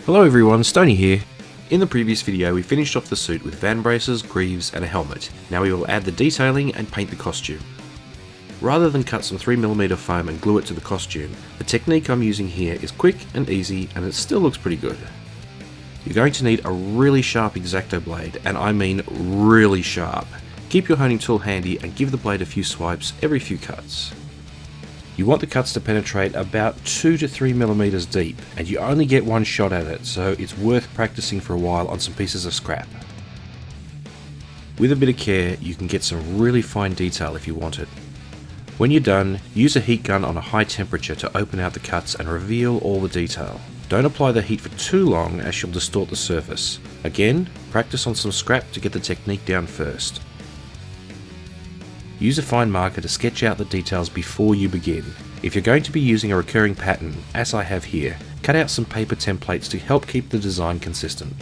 Hello everyone, Stoney here. In the previous video we finished off the suit with van braces, greaves and a helmet. Now we will add the detailing and paint the costume. Rather than cut some 3mm foam and glue it to the costume, the technique I'm using here is quick and easy and it still looks pretty good. You're going to need a really sharp X-Acto blade, and I mean really sharp. Keep your honing tool handy and give the blade a few swipes every few cuts. You want the cuts to penetrate about 2 to 3mm deep, and you only get one shot at it, so it's worth practicing for a while on some pieces of scrap. With a bit of care, you can get some really fine detail if you want it. When you're done, use a heat gun on a high temperature to open out the cuts and reveal all the detail. Don't apply the heat for too long as you'll distort the surface. Again, practice on some scrap to get the technique down first. Use a fine marker to sketch out the details before you begin. If you're going to be using a recurring pattern, as I have here, cut out some paper templates to help keep the design consistent.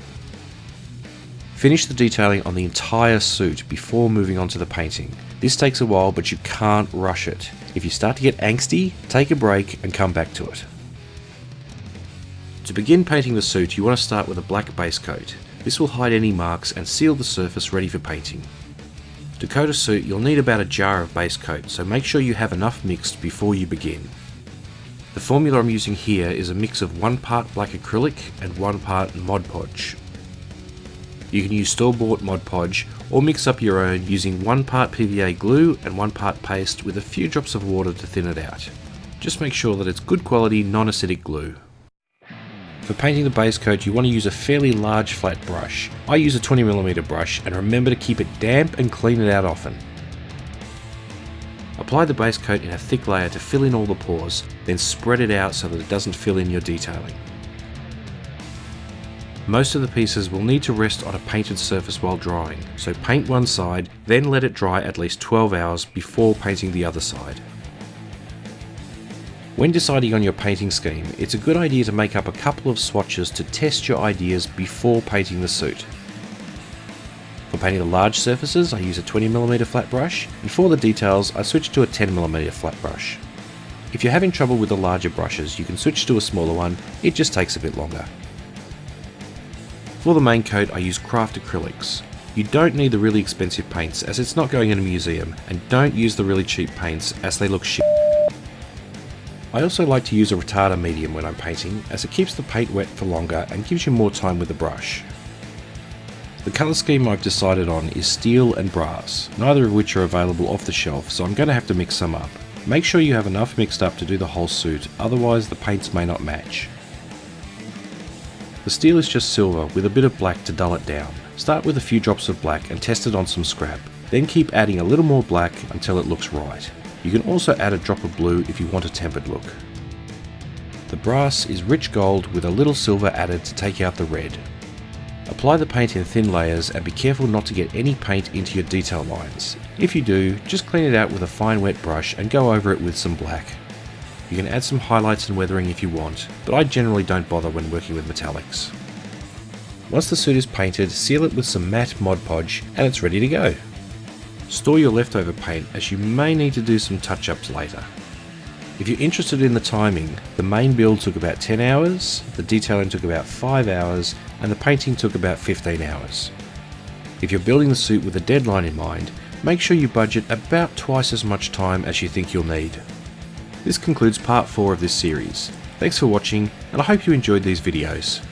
Finish the detailing on the entire suit before moving on to the painting. This takes a while, but you can't rush it. If you start to get angsty, take a break and come back to it. To begin painting the suit, you want to start with a black base coat. This will hide any marks and seal the surface ready for painting. To coat a suit, you'll need about a jar of base coat, so make sure you have enough mixed before you begin. The formula I'm using here is a mix of 1 part black acrylic and 1 part Mod Podge. You can use store-bought Mod Podge or mix up your own using 1 part PVA glue and 1 part paste with a few drops of water to thin it out. Just make sure that it's good quality non-acidic glue. For painting the base coat, you want to use a fairly large flat brush. I use a 20mm brush, and remember to keep it damp and clean it out often. Apply the base coat in a thick layer to fill in all the pores, then spread it out so that it doesn't fill in your detailing. Most of the pieces will need to rest on a painted surface while drying, so paint one side, then let it dry at least 12 hours before painting the other side. When deciding on your painting scheme, it's a good idea to make up a couple of swatches to test your ideas before painting the suit. For painting the large surfaces, I use a 20mm flat brush, and for the details, I switch to a 10mm flat brush. If you're having trouble with the larger brushes, you can switch to a smaller one, it just takes a bit longer. For the main coat, I use craft acrylics. You don't need the really expensive paints as it's not going in a museum, and don't use the really cheap paints as they look shit. I also like to use a retarder medium when I'm painting, as it keeps the paint wet for longer and gives you more time with the brush. The colour scheme I've decided on is steel and brass, neither of which are available off the shelf, so I'm going to have to mix some up. Make sure you have enough mixed up to do the whole suit, otherwise the paints may not match. The steel is just silver with a bit of black to dull it down. Start with a few drops of black and test it on some scrap, then keep adding a little more black until it looks right. You can also add a drop of blue if you want a tempered look. The brass is rich gold with a little silver added to take out the red. Apply the paint in thin layers and be careful not to get any paint into your detail lines. If you do, just clean it out with a fine wet brush and go over it with some black. You can add some highlights and weathering if you want, but I generally don't bother when working with metallics. Once the suit is painted, seal it with some matte Mod Podge and it's ready to go. Store your leftover paint as you may need to do some touch-ups later. If you're interested in the timing, the main build took about 10 hours, the detailing took about 5 hours, and the painting took about 15 hours. If you're building the suit with a deadline in mind, make sure you budget about twice as much time as you think you'll need. This concludes part 4 of this series. Thanks for watching, and I hope you enjoyed these videos.